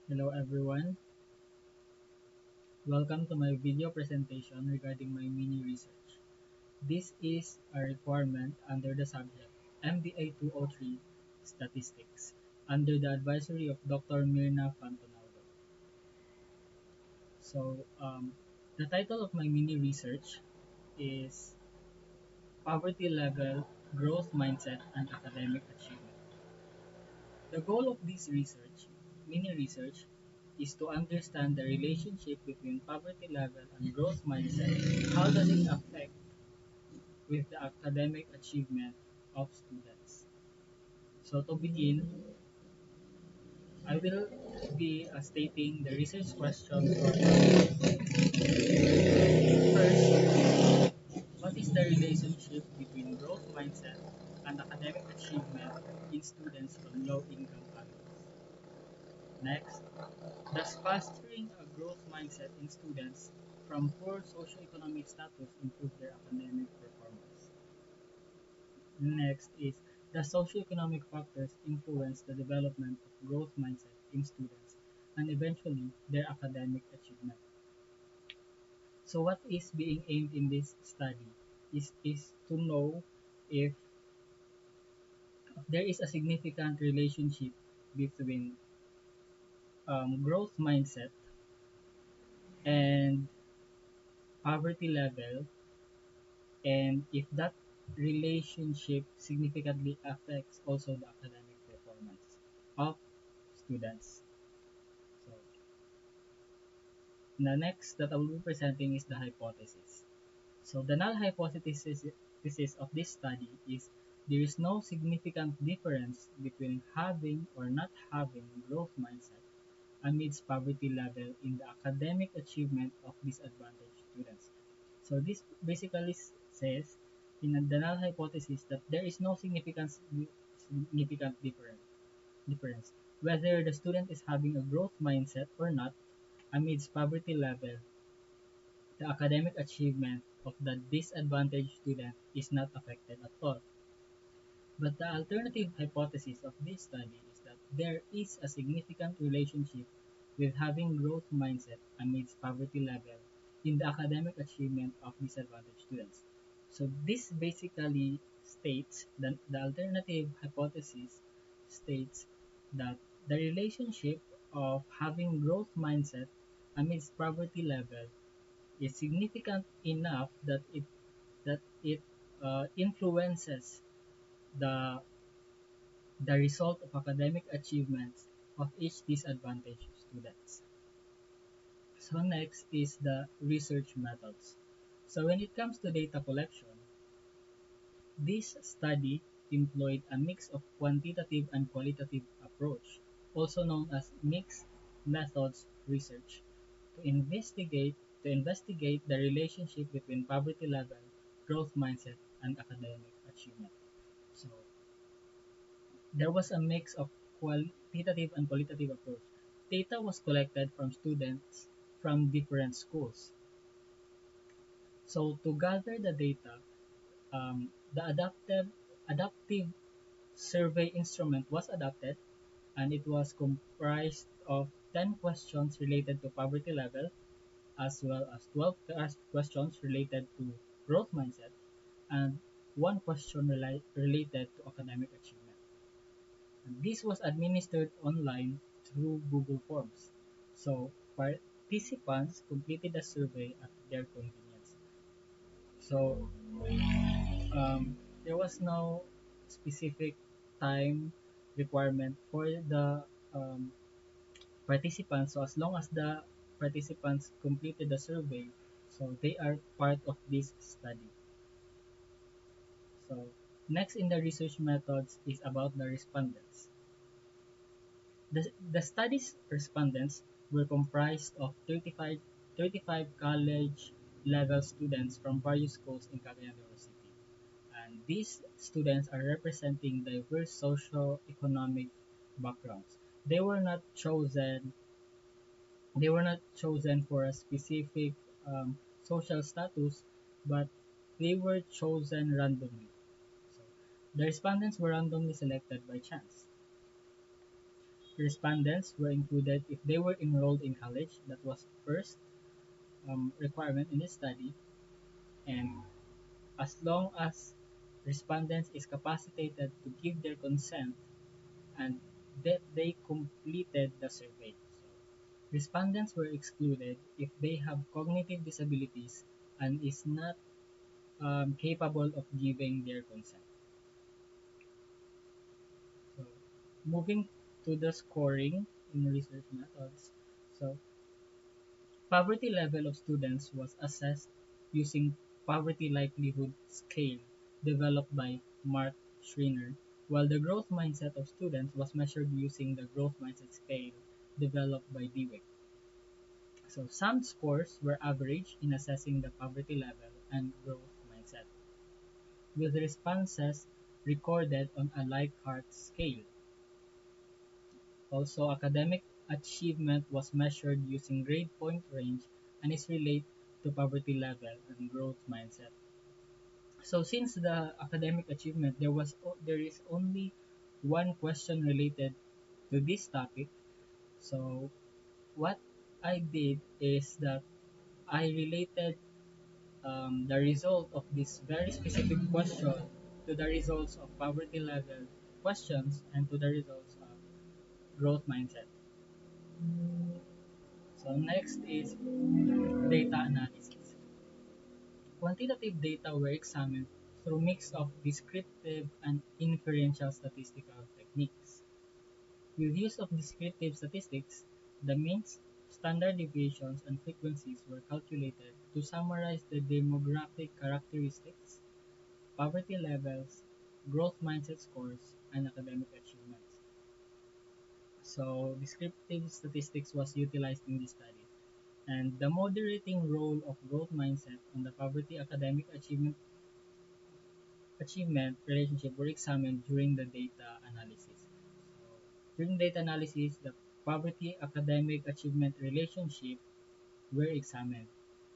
Hello everyone, welcome to my video presentation regarding my mini research. This is a requirement under the subject MBA 203 Statistics under the advisory of Dr. Myrna Fantonalgo. The title of my mini research is Poverty Level, Growth Mindset, and Academic Achievement. The goal of this mini research, is to understand the relationship between poverty level and growth mindset. How does it affect with the academic achievement of students? So to begin, I will be stating the research question for first. What is the relationship between growth mindset and academic achievement in students from low-income families? Next, does fostering a growth mindset in students from poor socioeconomic status improve their academic performance? Next is, does socioeconomic factors influence the development of growth mindset in students and eventually their academic achievement? So what is being aimed in this study is to know if there is a significant relationship between growth mindset and poverty level, and if that relationship significantly affects also the academic performance of students. So the next that I will be presenting is the hypothesis. So the null hypothesis of this study is there is no significant difference between having or not having growth mindset amidst poverty level in the academic achievement of disadvantaged students. So this basically says in the null hypothesis that there is no significant difference whether the student is having a growth mindset or not amidst poverty level. The academic achievement of the disadvantaged student is not affected at all. But the alternative hypothesis of this study is that there is a significant relationship with having growth mindset amidst poverty level in the academic achievement of disadvantaged students. So this basically states that the alternative hypothesis states that the relationship of having growth mindset amidst poverty level is significant enough that it influences the the result of academic achievements of each disadvantaged students. So next is the research methods. So when it comes to data collection, this study employed a mix of quantitative and qualitative approach, also known as mixed methods research, to investigate the relationship between poverty level, growth mindset, and academic achievement. So there was a mix of qualitative and qualitative approach. Data was collected from students from different schools. So to gather the data, the adaptive survey instrument was adapted, and it was comprised of 10 questions related to poverty level, as well as 12 questions related to growth mindset, and one question related to academic achievement. And this was administered online through Google Forms. So participants completed the survey at their convenience. So there was no specific time requirement for the um, participants. So as long as the participants completed the survey, so they are part of this study. So next in the research methods is about the respondents. The study's respondents were comprised of 35 college level students from various schools in Cagayan de Oro City. And these students are representing diverse socio-economic backgrounds. They were not chosen they were not chosen for a specific social status, but they were chosen randomly. So the respondents were randomly selected by chance. Respondents were included if they were enrolled in college. That was first requirement in this study. And as long as respondents is capacitated to give their consent and that they completed the survey. So, respondents were excluded if they have cognitive disabilities and is not capable of giving their consent. So, moving to the scoring in research methods. So, poverty level of students was assessed using poverty likelihood scale developed by Mark Schreiner, while the growth mindset of students was measured using the growth mindset scale developed by Dweck. So some scores were average in assessing the poverty level and growth mindset, with responses recorded on a Likert scale. Also, academic achievement was measured using grade point range and is related to poverty level and growth mindset. So since the academic achievement, there is only one question related to this topic. So what I did is that I related the result of this very specific question to the results of poverty level questions and to the results of growth mindset. So next is data analysis. Quantitative data were examined through mix of descriptive and inferential statistical techniques. With use of descriptive statistics, the means, standard deviations, and frequencies were calculated to summarize the demographic characteristics, poverty levels, growth mindset scores, and academic achievements. So, descriptive statistics was utilized in this study. And the moderating role of growth mindset on the poverty academic achievement relationship were examined during the data analysis. So, during data analysis, the poverty academic achievement relationship were examined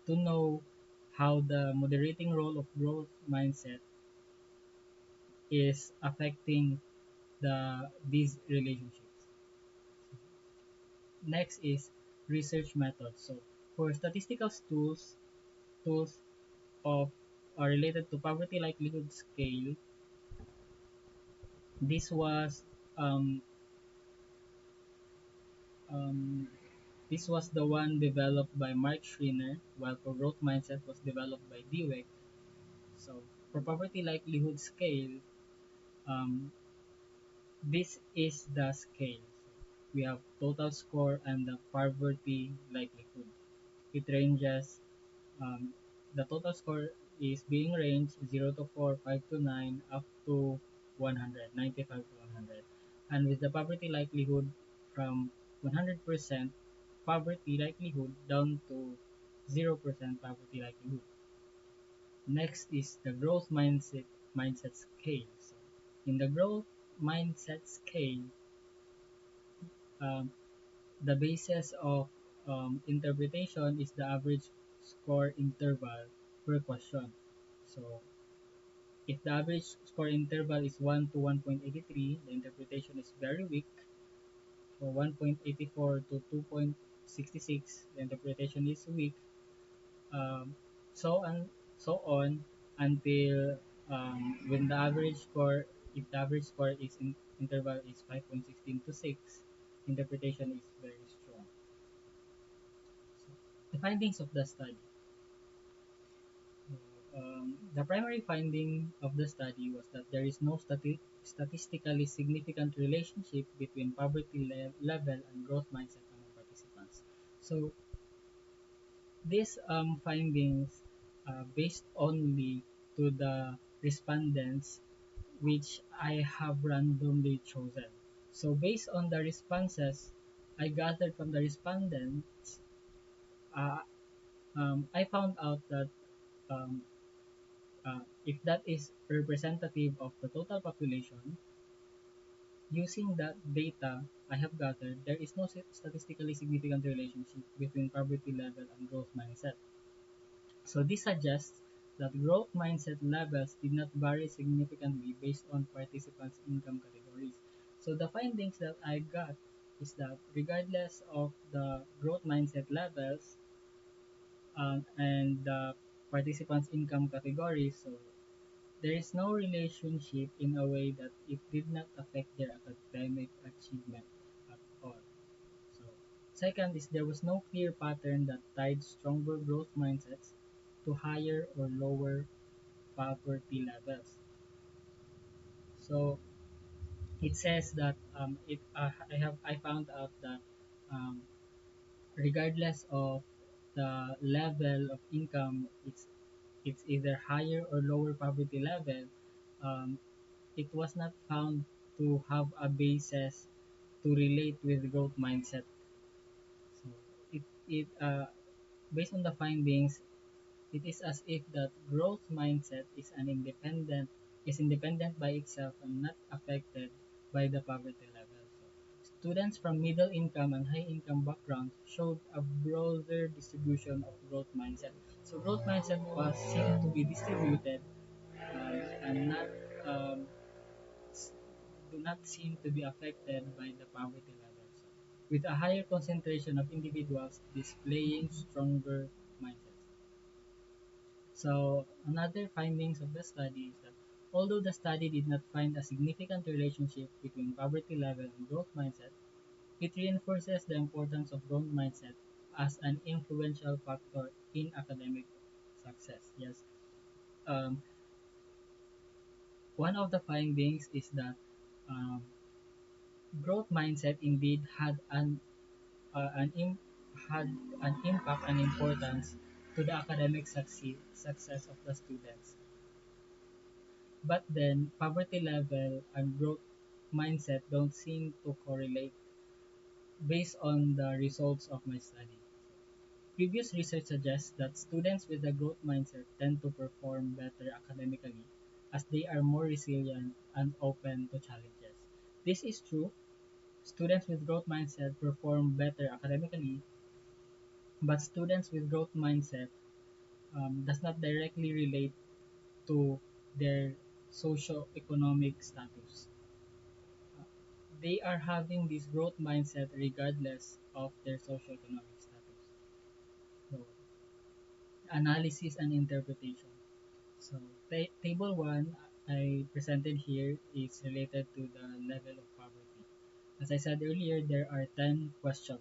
to know how the moderating role of growth mindset is affecting these relationships. Next is research methods. So for statistical tools of are related to poverty likelihood scale, this was um, um, this was the one developed by Mark Schreiner, while for growth mindset was developed by Dweck. So for poverty likelihood scale, um, this is the scale. So we have total score and the poverty likelihood. It ranges, um, the total score is being ranged 0 to 4, 5 to 9, up to 100, 95 to 100. And with the poverty likelihood from 100% poverty likelihood down to 0% poverty likelihood. Next is the growth mindset scale. So in the growth mindset scale, um, the basis of interpretation is the average score interval per question. So if the average score interval is 1 to 1.83, the interpretation is very weak. For 1.84 to 2.66, the interpretation is weak. Um, so and so on until when the average score, if the average score is in interval is 5.16 to 6, interpretation is very strong. So, the findings of the study. The primary finding of the study was that there is no statistically significant relationship between poverty level and growth mindset among participants. So these findings based only to the respondents which I have randomly chosen. So based on the responses I gathered from the respondents, uh, I found out that um, if that is representative of the total population, using that data I have gathered, there is no statistically significant relationship between poverty level and growth mindset. So this suggests that growth mindset levels did not vary significantly based on participants' income categories. So the findings that I got is that regardless of the growth mindset levels and the participants' income categories, so there is no relationship in a way that it did not affect their academic achievement at all. So, second is there was no clear pattern that tied stronger growth mindsets to higher or lower poverty levels. So, it says that I found out that um, regardless of the level of income, it's either higher or lower poverty level. Um, it was not found to have a basis to relate with growth mindset. So it based on the findings, it is as if that growth mindset is independent by itself and not affected by the poverty level. So, students from middle income and high income backgrounds showed a broader distribution of growth mindset. So growth mindset was seen to be distributed and not um, do not seem to be affected by the poverty levels, with a higher concentration of individuals displaying stronger mindsets. So another findings of the study is that although the study did not find a significant relationship between poverty level and growth mindset, it reinforces the importance of growth mindset as an influential factor in academic success. Yes. Um, One of the findings is that um, growth mindset indeed had an impact and importance to the academic success of the students. But then, poverty level and growth mindset don't seem to correlate based on the results of my study. Previous research suggests that students with a growth mindset tend to perform better academically as they are more resilient and open to challenges. This is true. Students with growth mindset perform better academically, but students with growth mindset does not directly relate to their socio-economic status. Uh, they are having this growth mindset regardless of their socio-economic status. So, analysis and interpretation. So, table 1 I presented here is related to the level of poverty. As I said earlier, there are 10 questions.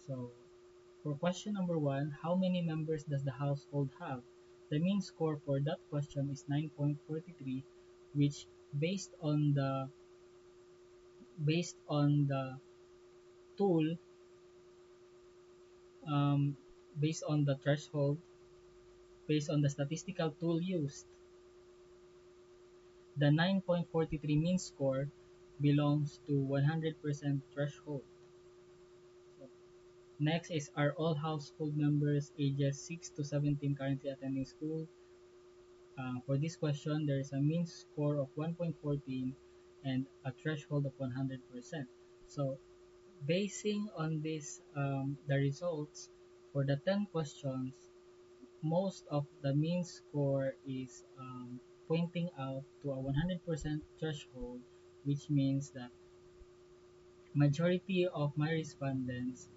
So, for question number 1, how many members does the household have? The mean score for that question is 9.43, which based on the tool, um, based on the threshold, based on the statistical tool used, the 9.43 mean score belongs to 100% threshold. So, next is, are all household members ages 6 to 17 currently attending school? For this question, there is a mean score of 1.14 and a threshold of 100%. So, basing on this, the results for the 10 questions, most of the mean score is pointing out to a 100% threshold, which means that majority of my respondents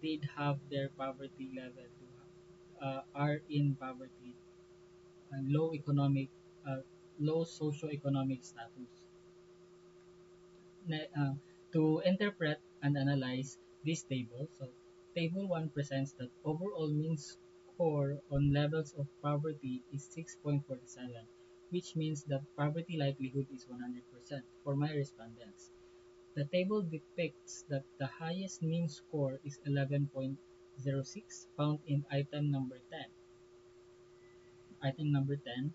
did have their poverty level are in poverty and uh, low socio-economic status. To interpret and analyze this table, so table 1 presents that overall mean score on levels of poverty is 6.47, which means that poverty likelihood is 100% for my respondents. The table depicts that the highest mean score is 11.06, found in item number 10. Item number 10,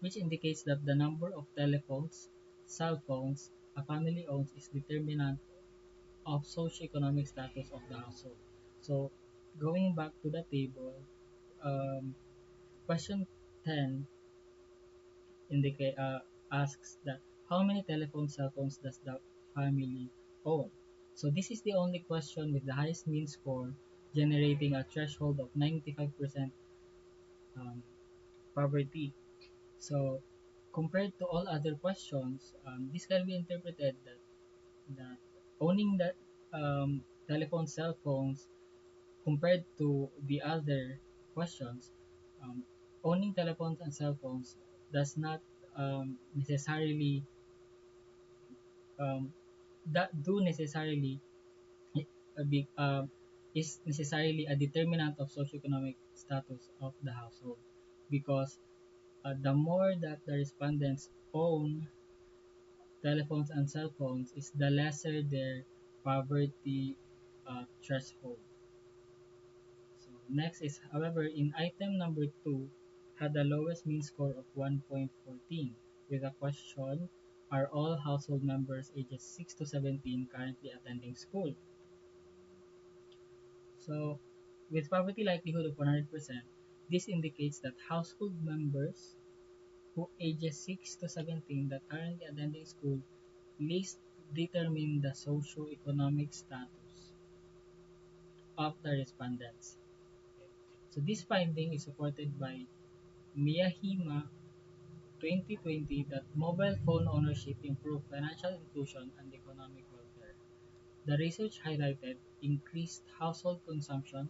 which indicates that the number of telephones, cell phones, a family owns is determinant of socioeconomic status of the household. So, going back to the table, um, question 10 asks that how many telephone cell phones does the family own? So, this is the only question with the highest mean score, generating a threshold of 95% um, poverty. So, compared to all other questions, this can be interpreted that owning that cell phones compared to the other questions, um, owning telephones and cell phones does not necessarily um, that do necessarily a big is necessarily a determinant of socioeconomic status of the household, because the more that the respondents own telephones and cell phones is the lesser their poverty threshold. So next is, however, in item number 2, had the lowest mean score of 1.14 with a question, are all household members ages 6 to 17 currently attending school? So with poverty likelihood of 100%, this indicates that household members who ages 6 to 17 that currently attending school least determine the socio-economic status of the respondents. Okay. So this finding is supported by Miyahima 2020 that mobile phone ownership improved financial inclusion and economic welfare. The research highlighted increased household consumption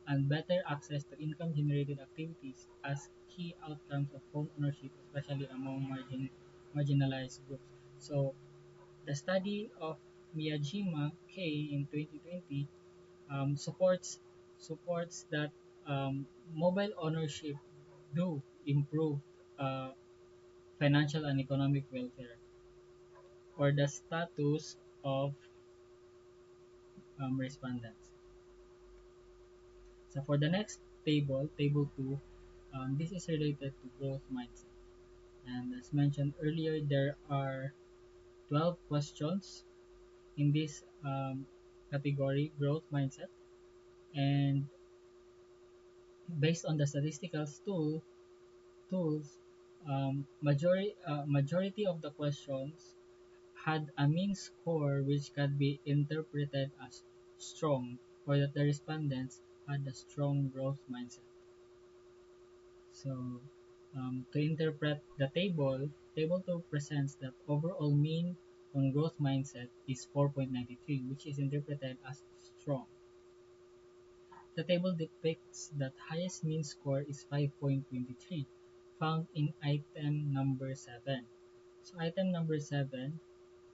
and better access to income-generated activities as key outcomes of phone ownership, especially among marginalized groups. So, the study of Miyajima K in 2020 supports that mobile ownership do improve uh, financial and economic welfare or the status of respondents. So for the next table, table 2, this is related to growth mindset. And as mentioned earlier, there are 12 questions in this category, growth mindset. And based on the statistical tools, majority of the questions had a mean score which can be interpreted as strong, or that the respondents had a strong growth mindset. So, to interpret the table, table 2 presents that overall mean on growth mindset is 4.93, which is interpreted as strong. The table depicts that highest mean score is 5.23, found in item number 7. So item number 7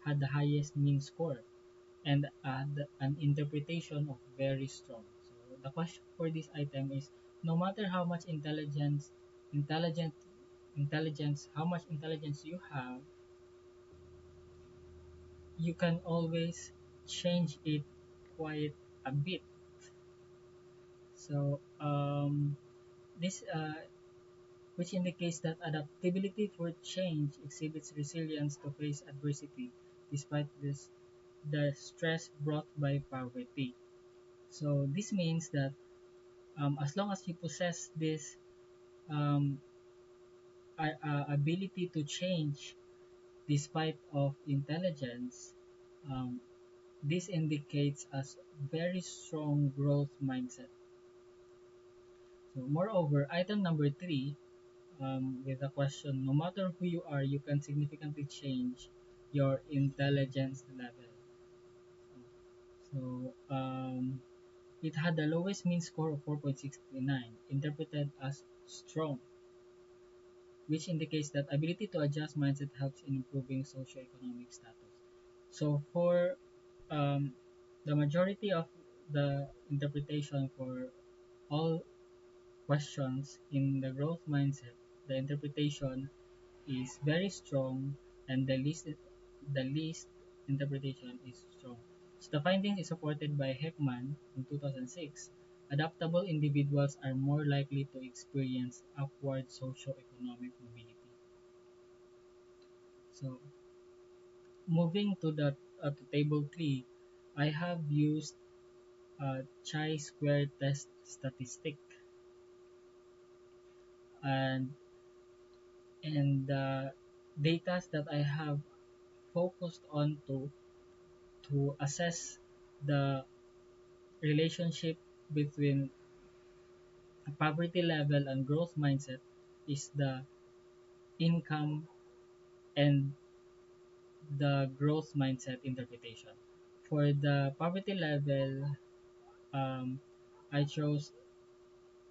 had the highest mean score and an interpretation of very strong. So the question for this item is, no matter how much intelligent how much intelligence you have, you can always change it quite a bit. So this which indicates that adaptability for change exhibits resilience to face adversity despite the stress brought by poverty. So this means that as long as you possess this um, ability to change despite of intelligence, um, this indicates a very strong growth mindset. So moreover, item number 3, with the question, no matter who you are, you can significantly change your intelligence level. So it had the lowest mean score of 4.69, interpreted as strong, which indicates that ability to adjust mindset helps in improving socioeconomic status. So for um, the majority of the interpretation for all questions in the growth mindset, the interpretation is very strong, and the least interpretation is strong. So the findings is supported by Heckman in 2006. Adaptable individuals are more likely to experience upward socio-economic mobility. So moving to the to table 3, I have used chi-square test statistic, and the data that I have focused on to assess the relationship between poverty level and growth mindset is the income and the growth mindset interpretation. For the poverty level, um, I chose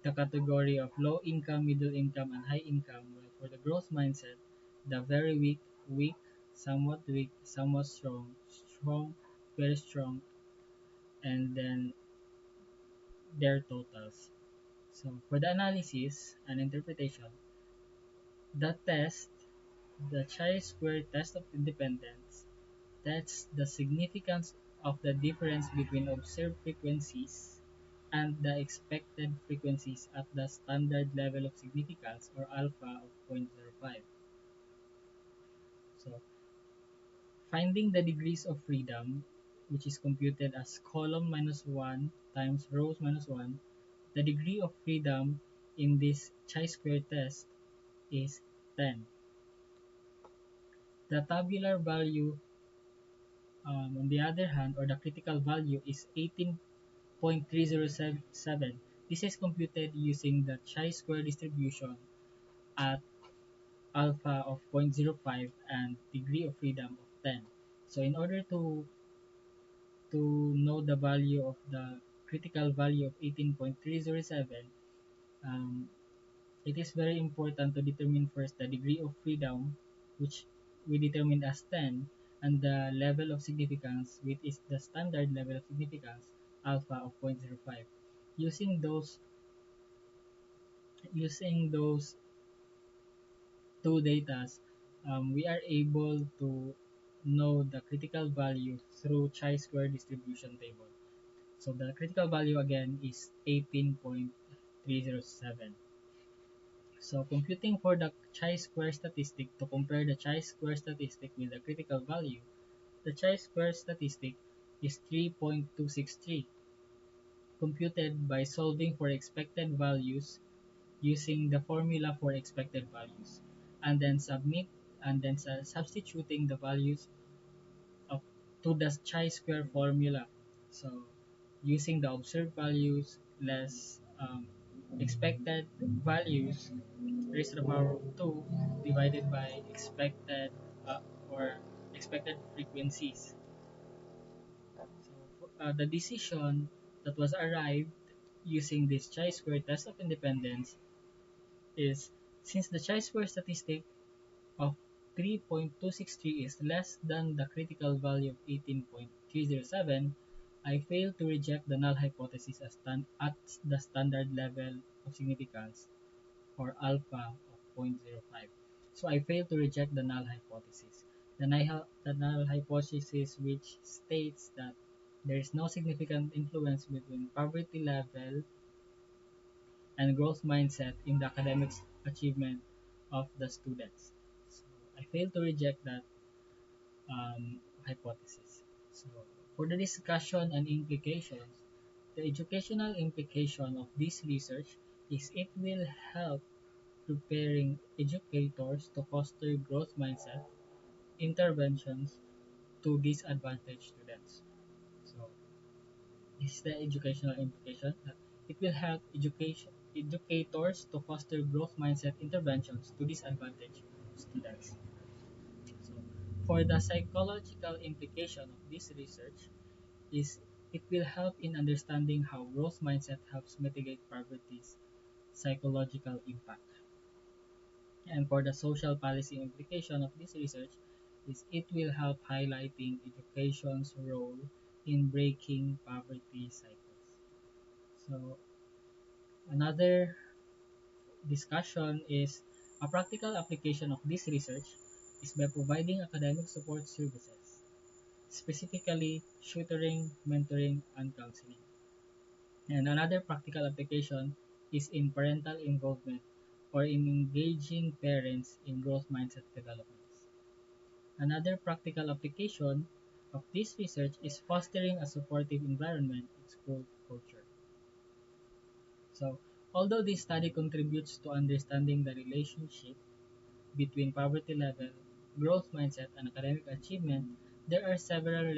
the category of low income, middle income, and high income. While for the growth mindset, the very weak, weak, somewhat strong, strong, very strong, and then their totals. So for the analysis and interpretation, the test, the chi-square test of independence, that's the significance of the difference between observed frequencies and the expected frequencies at the standard level of significance or alpha of 0.05. So finding the degrees of freedom, which is computed as column minus 1 times rows minus 1, the degree of freedom in this chi-square test is 10. The tabular value, on the other hand, or the critical value is 18.3077. This is computed using the chi-square distribution at alpha of 0.05 and degree of freedom of 10. So in order to know the value of the critical value of 18.307, um, it is very important to determine first the degree of freedom, which we determined as 10, and the level of significance, which is the standard level of significance, alpha of 0.05. Using those using those two datas, we are able to know the critical value through chi-square distribution table. So the critical value again is 18.307. So computing for the chi-square statistic to compare the chi-square statistic with the critical value, the chi-square statistic is 3.263, computed by solving for expected values using the formula for expected values, and then substituting the values of to the chi-square formula. So using the observed values less expected values raised to the power of 2 divided by or expected frequencies. So the decision that was arrived using this chi-square test of independence is, since the chi-square statistic of 3.263 is less than the critical value of 18.307, I fail to reject the null hypothesis at the standard level of significance, or alpha of zero point zero 0.05. So I fail to reject the null hypothesis. The null hypothesis, which states that there is no significant influence between poverty level and growth mindset in the academic achievement of the students. So I fail to reject that hypothesis. So for the discussion and implications, the educational implication of this research is it will help preparing educators to foster growth mindset interventions to disadvantaged students. So this is the educational implication that it will help educators to foster growth mindset interventions to disadvantaged students. So for the psychological implication of this research is it will help in understanding how growth mindset helps mitigate poverty's psychological impact. And for the social policy implication of this research is it will help highlighting education's role in breaking poverty cycles. So another discussion is a practical application of this research is by providing academic support services, specifically tutoring, mentoring, and counseling. And another practical application is in parental involvement or in engaging parents in growth mindset developments. Another practical application of this research is fostering a supportive environment in school culture. So, although this study contributes to understanding the relationship between poverty level, growth mindset, and academic achievement, there are several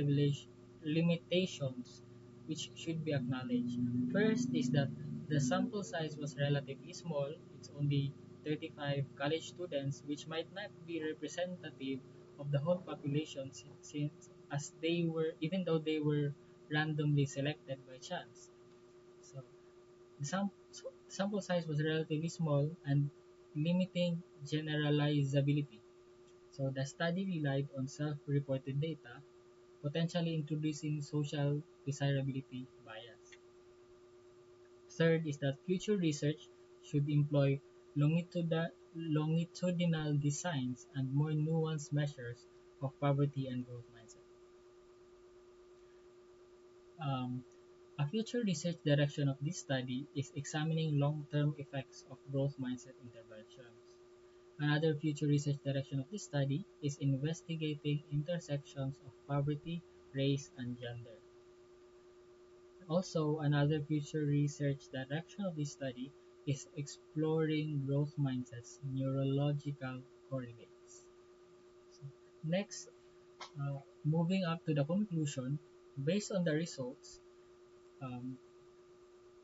limitations which should be acknowledged. First is that the sample size was relatively small. It's only 35 college students, which might not be representative of the whole population since as they were, even though they were randomly selected by chance. So so sample size was relatively small and limiting generalizability. So the study relied on self-reported data, potentially introducing social desirability bias. Third is that future research should employ longitudinal designs and more nuanced measures of poverty and growth mindset. Um, a future research direction of this study is examining long-term effects of growth mindset interventions. Another future research direction of this study is investigating intersections of poverty, race, and gender. Also, another future research direction of this study is exploring growth mindsets neurological correlates. So, next, moving up to the conclusion, based on the results um,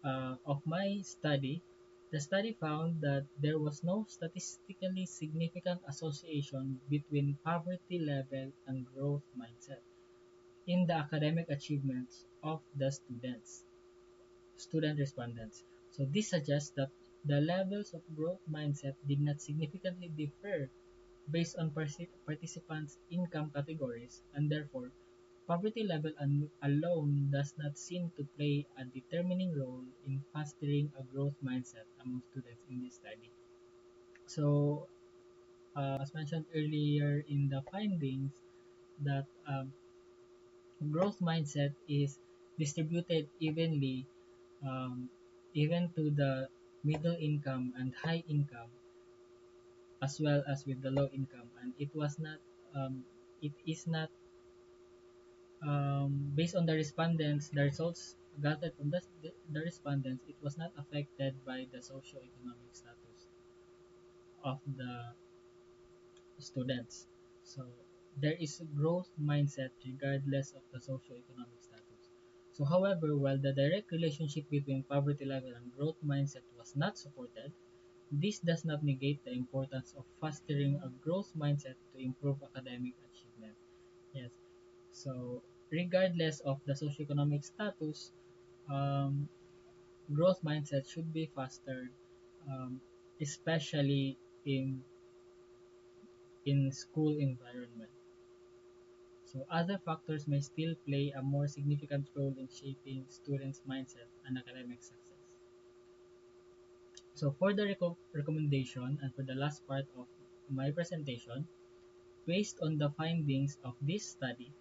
of my study, the study found that there was no statistically significant association between poverty level and growth mindset in the academic achievements of the student respondents. So this suggests that the levels of growth mindset did not significantly differ based on participants' income categories, and therefore, poverty level alone does not seem to play a determining role in fostering a growth mindset among students in this study. So, as mentioned earlier in the findings, that growth mindset is distributed evenly, um, even to the middle income and high income, as well as with the low income, and um, it is not based on the respondents, the results gathered from the respondents, it was not affected by the socio-economic status of the students. So there is a growth mindset regardless of the socio-economic status. So however, while the direct relationship between poverty level and growth mindset was not supported, this does not negate the importance of fostering a growth mindset to improve academic achievement. Yes. So regardless of the socioeconomic status, um, growth mindset should be fostered, um, especially in school environment. So other factors may still play a more significant role in shaping students' mindset and academic success. So for the recommendation and for the last part of my presentation, based on the findings of this study,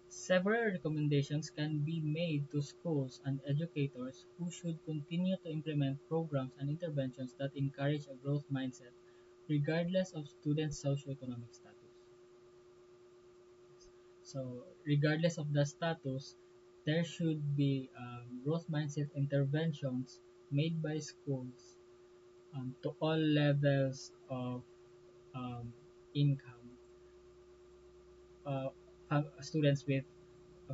several recommendations can be made to schools and educators who should continue to implement programs and interventions that encourage a growth mindset regardless of students' socioeconomic status. So, regardless of the status, there should be growth mindset interventions made by schools to all levels of um, income, uh, students with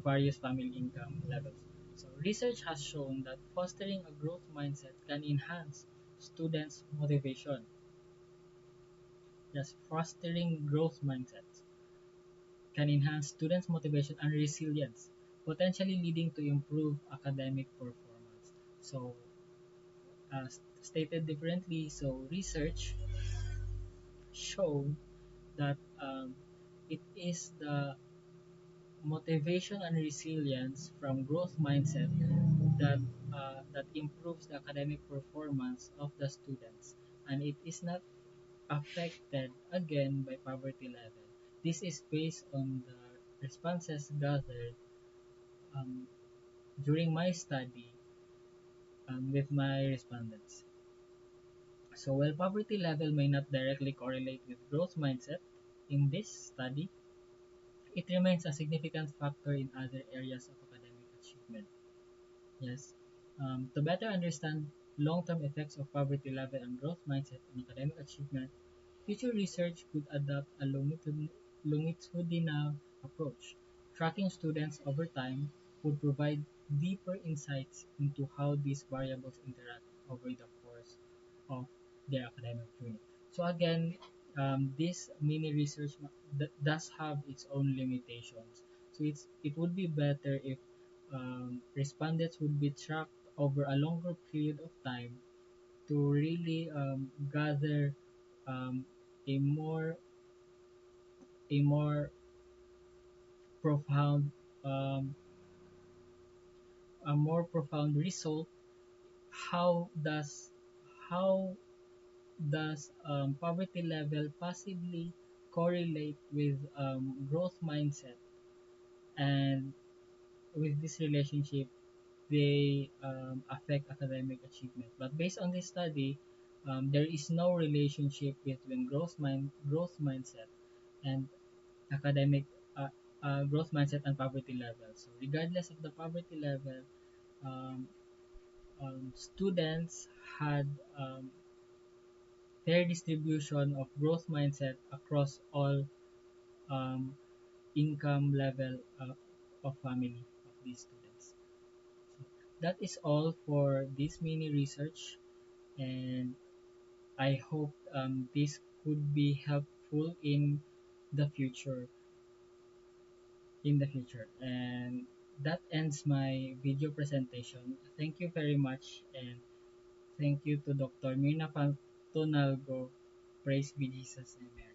various family income levels. So research has shown that fostering a growth mindset can enhance students' motivation. Yes, fostering growth mindsets can enhance students' motivation and resilience, potentially leading to improved academic performance. So, as stated differently, so research showed that it is the motivation and resilience from growth mindset that that improves the academic performance of the students, and it is not affected again by poverty level. This is based on the responses gathered um, during my study with my respondents. So while poverty level may not directly correlate with growth mindset in this study, it remains a significant factor in other areas of academic achievement. Yes. To better understand long-term effects of poverty level and growth mindset on academic achievement, future research could adopt a longitudinal approach. Tracking students over time would provide deeper insights into how these variables interact over the course of their academic journey. So again, this mini research does have its own limitations. So it would be better if respondents would be tracked over a longer period of time to really gather um, a more a more profound um, a more profound result. How does how does poverty level possibly correlate with growth mindset, and with this relationship they affect academic achievement. But based on this study, there is no relationship between growth mindset and academic growth mindset and poverty level. So regardless of the poverty level, um, students had fair distribution of growth mindset across all um, income level of family of these students. So that is all for this mini research, and I hope this could be helpful the future in the future. And that ends my video presentation. Thank you very much, and thank you to Dr. Myrna Fantonalgo. Praise be Jesus. Amen.